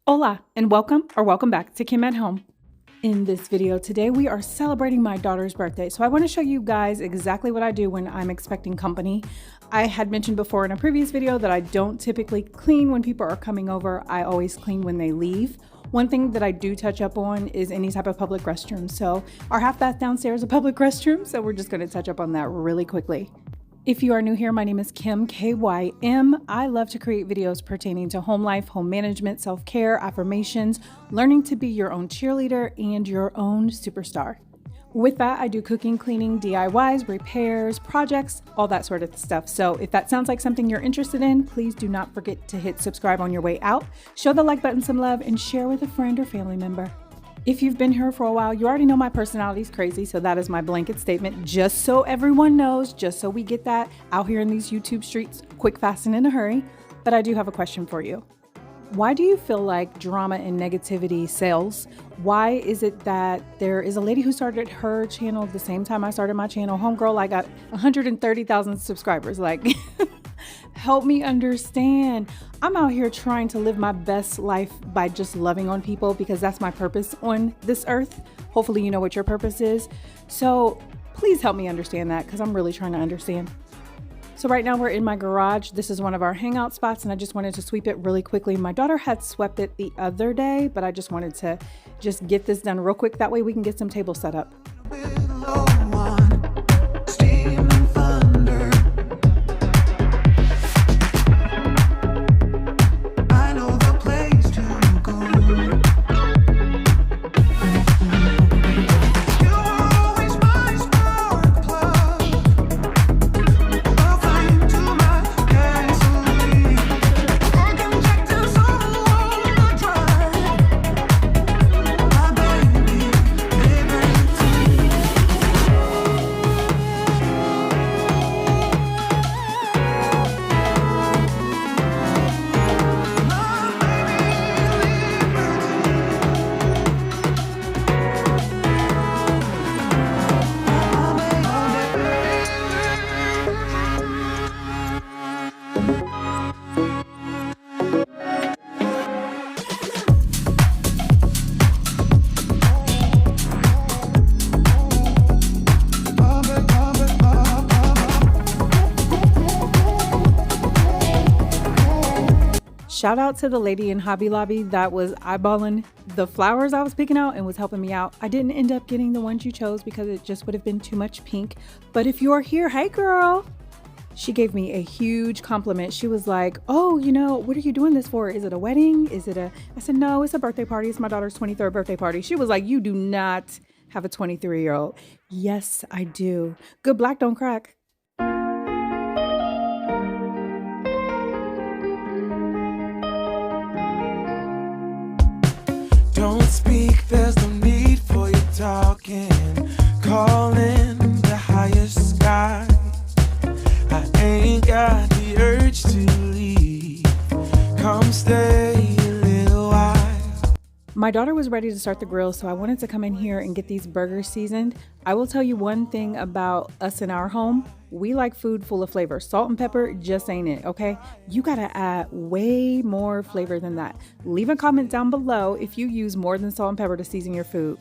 Hola and welcome back to Kim at Home. In this video today, we are celebrating my daughter's birthday. So I want to show you guys exactly what I do when I'm expecting company. I had mentioned before in a previous video that I don't typically clean when people are coming over. I always clean when they leave. One thing that I do touch up on is any type of public restroom. So our half bath downstairs is a public restroom. So we're just going to touch up on that really quickly. If you are new here, my name is Kim, 𝐄𝐍𝐉𝐎. I love to create videos pertaining to home life, home management, self-care, affirmations, learning to be your own cheerleader and your own superstar. With that, I do cooking, cleaning, DIYs, repairs, projects, all that sort of stuff. So if that sounds like something you're interested in, please do not forget to hit subscribe on your way out, show the like button some love, and share with a friend or family member. If you've been here for a while, you already know my personality is crazy, so that is my blanket statement, just so everyone knows, just so we get that out here in these YouTube streets, quick, fast, and in a hurry. But I do have a question for you. Why do you feel like drama and negativity sells? Why is it that there is a lady who started her channel the same time I started my channel? Homegirl, I got 130,000 subscribers. Like, help me understand. I'm out here trying to live my best life by just loving on people because that's my purpose on this earth. Hopefully you know what your purpose is. So please help me understand that because I'm really trying to understand. So right now we're in my garage. This is one of our hangout spots and I just wanted to sweep it really quickly. My daughter had swept it the other day, but I just wanted to get this done real quick. That way we can get some tables set up. Shout out to the lady in Hobby Lobby that was eyeballing the flowers I was picking out and was helping me out. I didn't end up getting the ones you chose because it just would have been too much pink. But if you're here, hey girl. She gave me a huge compliment. She was like, oh, you know, what are you doing this for? Is it a wedding? I said, no, it's a birthday party. It's my daughter's 23rd birthday party. She was like, you do not have a 23-year-old. Yes, I do. Good black don't crack. Don't speak, there's no need for you talking. Calling the highest sky. I ain't got the urge to leave. Come stay a little while. My daughter was ready to start the grill, so I wanted to come in here and get these burgers seasoned. I will tell you one thing about us in our home. We like food full of flavor. Salt and pepper just ain't it, okay? You gotta add way more flavor than that. Leave a comment down below if you use more than salt and pepper to season your food.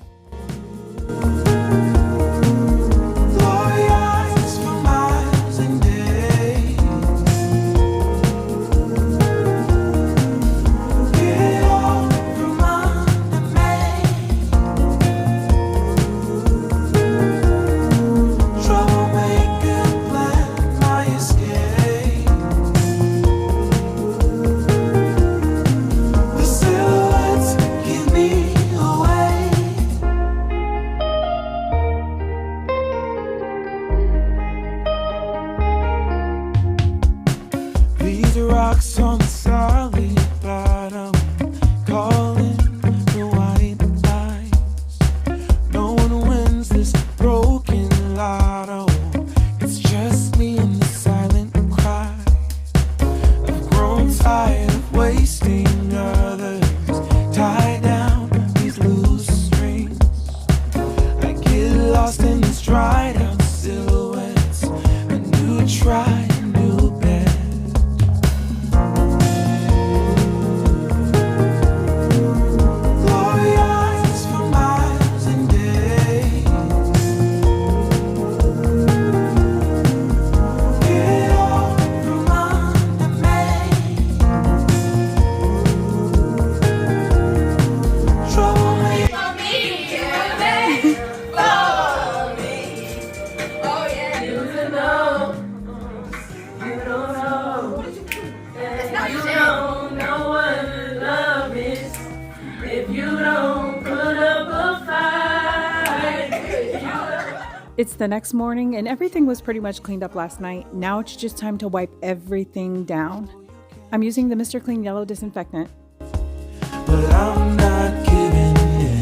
It's the next morning and everything was pretty much cleaned up last night. Now it's just time to wipe everything down. I'm using the Mr. Clean Yellow Disinfectant. But I'm not giving in.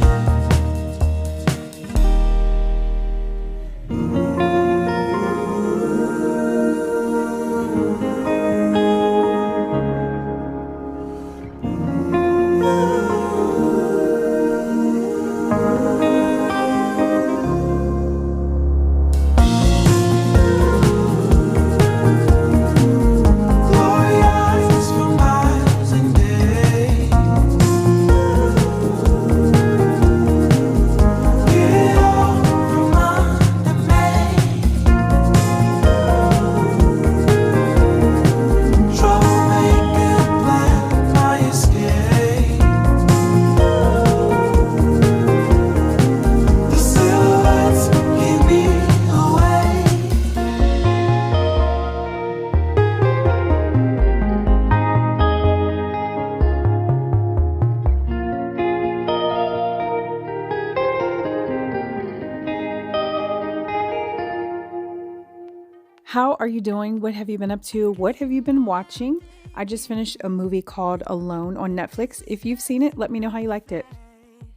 How are you doing? What have you been up to? What have you been watching? I just finished a movie called Alone on Netflix. If you've seen it, let me know how you liked it.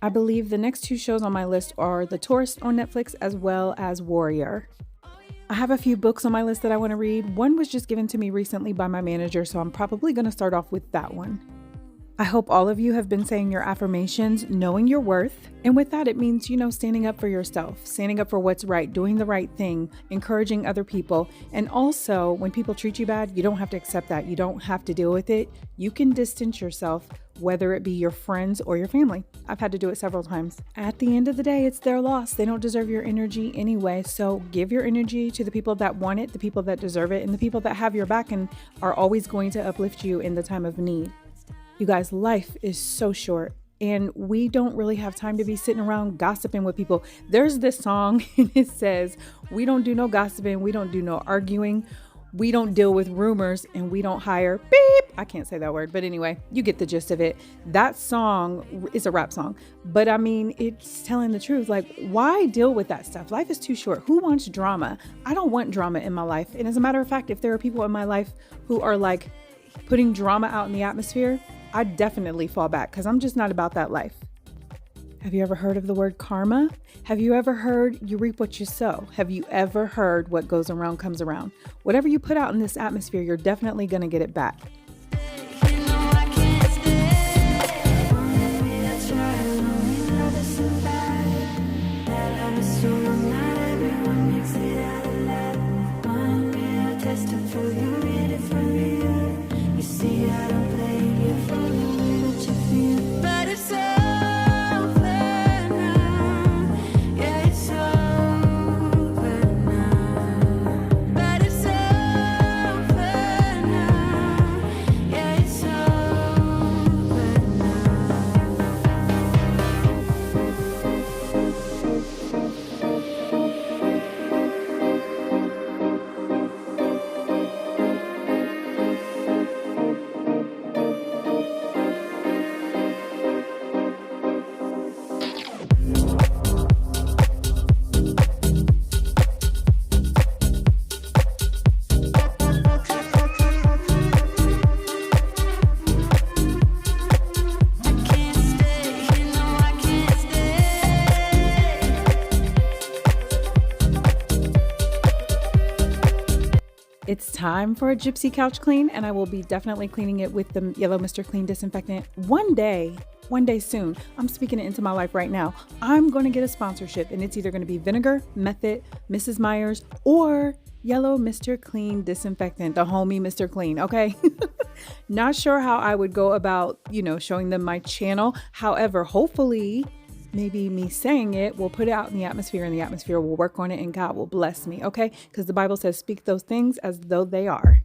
I believe the next two shows on my list are The Tourist on Netflix as well as Warrior. I have a few books on my list that I want to read. One was just given to me recently by my manager, so I'm probably going to start off with that one. I hope all of you have been saying your affirmations, knowing your worth. And with that, it means, standing up for yourself, standing up for what's right, doing the right thing, encouraging other people. And also, when people treat you bad, you don't have to accept that. You don't have to deal with it. You can distance yourself, whether it be your friends or your family. I've had to do it several times. At the end of the day, it's their loss. They don't deserve your energy anyway. So give your energy to the people that want it, the people that deserve it, and the people that have your back and are always going to uplift you in the time of need. You guys, life is so short and we don't really have time to be sitting around gossiping with people. There's this song and it says, we don't do no gossiping, we don't do no arguing, we don't deal with rumors, and we don't hire beep. I can't say that word, but anyway, you get the gist of it. That song is a rap song, but I mean, it's telling the truth. Like, why deal with that stuff? Life is too short. Who wants drama? I don't want drama in my life. And as a matter of fact, if there are people in my life who are like putting drama out in the atmosphere, I definitely fall back because I'm just not about that life. Have you ever heard of the word karma? Have you ever heard you reap what you sow? Have you ever heard what goes around comes around? Whatever you put out in this atmosphere, you're definitely going to get it back. It's time for a gypsy couch clean, and I will be definitely cleaning it with the yellow Mr. Clean disinfectant one day soon. I'm speaking it into my life right now. I'm going to get a sponsorship, and it's either going to be Vinegar, Method, Mrs. Myers, or yellow Mr. Clean disinfectant, the homie Mr. Clean, okay? Not sure how I would go about, showing them my channel. However, hopefully, maybe me saying it will put it out in the atmosphere, and the atmosphere will work on it, and God will bless me, okay? Because the Bible says, speak those things as though they are.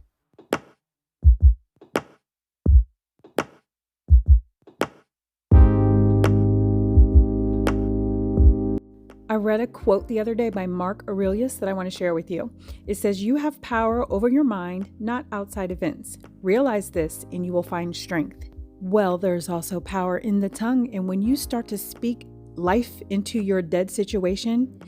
I read a quote the other day by Mark Aurelius that I want to share with you. It says, you have power over your mind, not outside events. Realize this and you will find strength. Well, there's also power in the tongue. And when you start to speak life into your dead situation,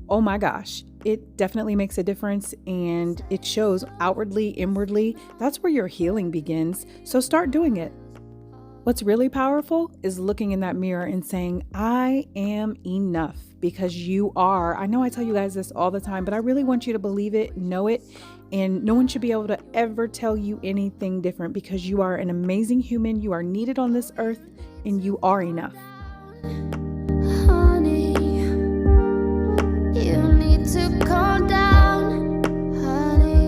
oh my gosh, it definitely makes a difference, and it shows outwardly, inwardly. That's where your healing begins. So start doing it. What's really powerful is looking in that mirror and saying, I am enough, because you are. I know I tell you guys this all the time, but I really want you to believe it, know it, and no one should be able to ever tell you anything different, because you are an amazing human. You are needed on this earth, and you are enough. Honey, you need to calm down. Honey,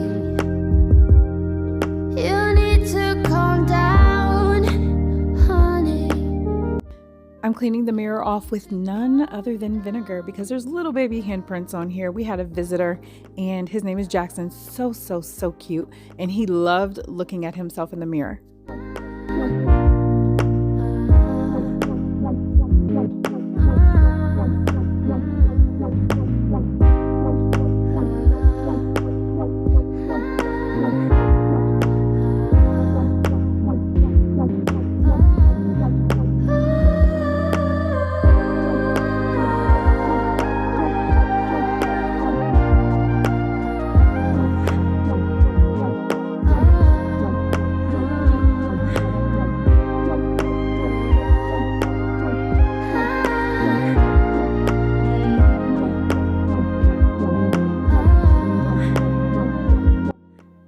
you need to calm down. Honey. I'm cleaning the mirror off with none other than vinegar, because there's little baby handprints on here. We had a visitor, and his name is Jackson. So cute, and he loved looking at himself in the mirror.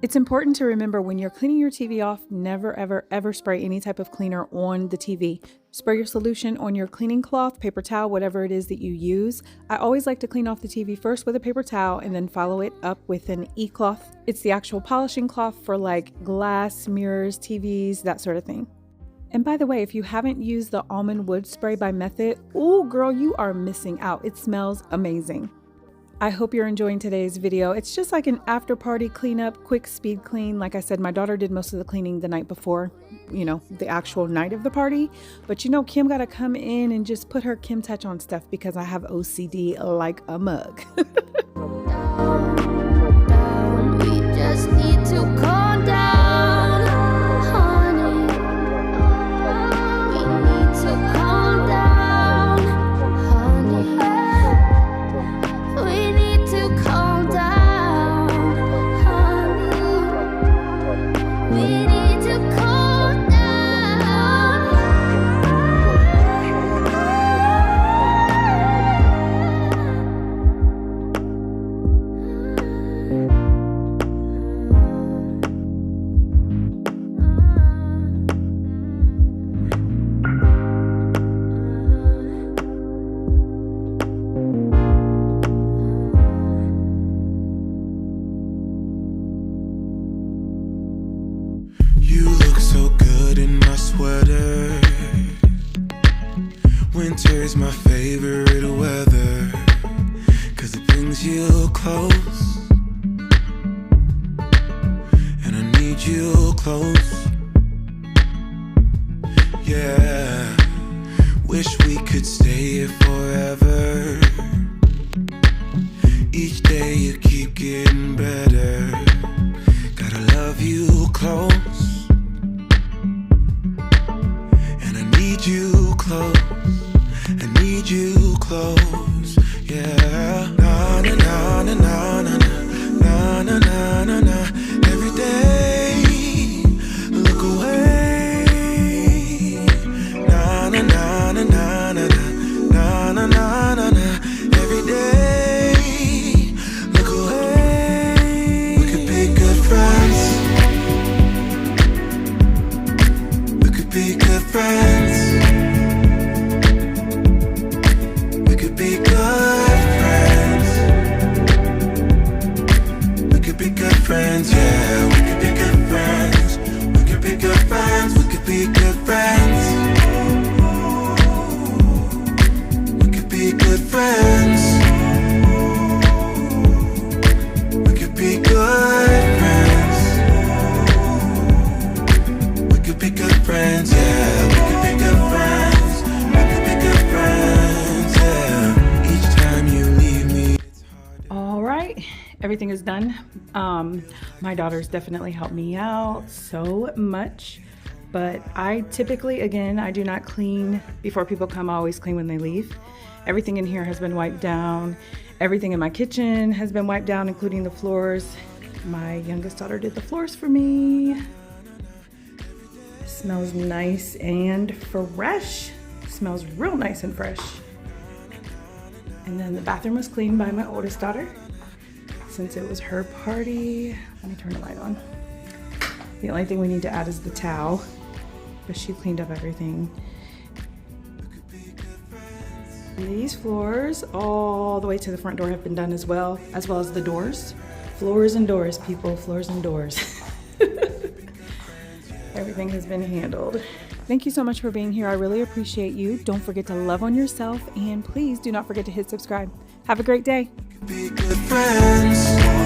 It's important to remember when you're cleaning your TV off, never, ever spray any type of cleaner on the TV. Spray your solution on your cleaning cloth, paper towel, whatever it is that you use. I always like to clean off the TV first with a paper towel and then follow it up with an e-cloth. It's the actual polishing cloth for like glass, mirrors, TVs, that sort of thing. And by the way, if you haven't used the almond wood spray by Method, oh girl, you are missing out. It smells amazing. I hope you're enjoying today's video. It's just like an after party cleanup, quick speed clean. Like I said, my daughter did most of the cleaning the night before, you know, the actual night of the party. But you know, Kim got to come in and just put her Kim touch on stuff, because I have OCD like a mug. We just need to calm down, honey. We need to calm down, honey. We need to calm down, honey. We need to calm down. You look so good in my sweater. Winter's my favorite weather, 'cause it brings you close, and I need you close. Yeah, wish we could stay here forever. Each day you keep getting better. Gotta love you close, and I need you close. I need you close. Yeah. Na na na na na na na na na na na. Every day, look away. Na na na na na na na na na na na. Every day, look away. We could be good friends. We could be good friends. We could be good friends. We could be good friends, yeah. We could be good friends. We could be good friends. We could be good friends. We could be good friends. We could be good friends. We could be good friends, yeah. We could be good friends. We could be good friends, yeah. Each time you leave me, it's hard. All right, everything is done. My daughter's definitely helped me out so much. But I typically, again, I do not clean before people come. I always clean when they leave. Everything in here has been wiped down. Everything in my kitchen has been wiped down, including the floors. My youngest daughter did the floors for me. It smells nice and fresh. It smells real nice and fresh. And then the bathroom was cleaned by my oldest daughter since it was her party. Let me turn the light on. The only thing we need to add is the towel, but she cleaned up everything. These floors all the way to the front door have been done as well as the doors. Floors and doors, people, floors and doors. Everything has been handled. Thank you so much for being here. I really appreciate you. Don't forget to love on yourself, and please do not forget to hit subscribe. Have a great day. Be good friends.